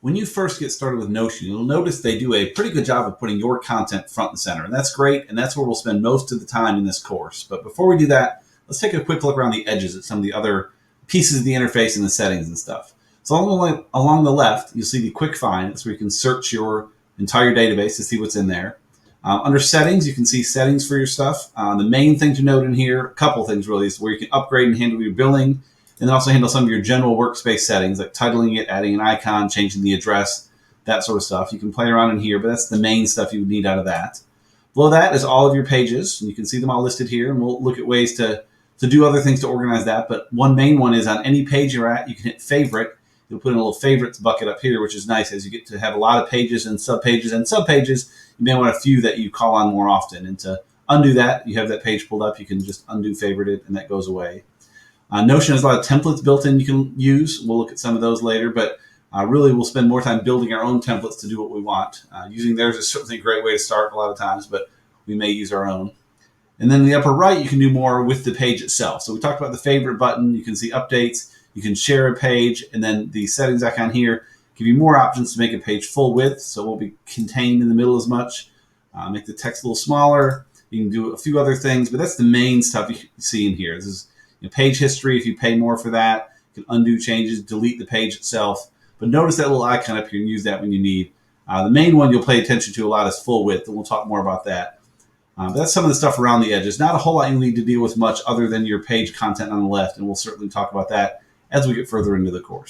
When you first get started with Notion, you'll notice they do a pretty good job of putting your content front and center. And that's great, and that's where we'll spend most of the time in this course. But before we do that, let's take a quick look around the edges at some of the other pieces of the interface and the settings and stuff. So along the left, you'll see the quick find. That's where you can search your entire database to see what's in there. Under settings, you can see settings for your stuff. The main thing to note in here, a couple things really, is where you can upgrade and handle your billing, and then also handle some of your general workspace settings, like titling it, adding an icon, changing the address, that sort of stuff. You can play around in here, but that's the main stuff you would need out of that. Below that is all of your pages, and you can see them all listed here, and we'll look at ways to do other things to organize that. But one main one is on any page you're at, you can hit favorite. You'll put in a little favorites bucket up here, which is nice as you get to have a lot of pages and subpages. And subpages, you may want a few that you call on more often. And to undo that, you have that page pulled up. You can just undo favorite it, and that goes away. Notion has a lot of templates built in you can use. We'll look at some of those later, but really we'll spend more time building our own templates to do what we want. Using theirs is certainly a great way to start a lot of times, but we may use our own. And then in the upper right, you can do more with the page itself. So we talked about the favorite button. You can see updates. You can share a page, and then the settings icon here give you more options to make a page full width, so it won't be contained in the middle as much. Make the text a little smaller. You can do a few other things, but that's the main stuff you see in here. This is page history. If you pay more for that, you can undo changes, delete the page itself. But notice that little icon up here and use that when you need. The main one you'll pay attention to a lot is full width, and we'll talk more about that. But that's some of the stuff around the edges. Not a whole lot you need to deal with much other than your page content on the left, and we'll certainly talk about that as we get further into the course.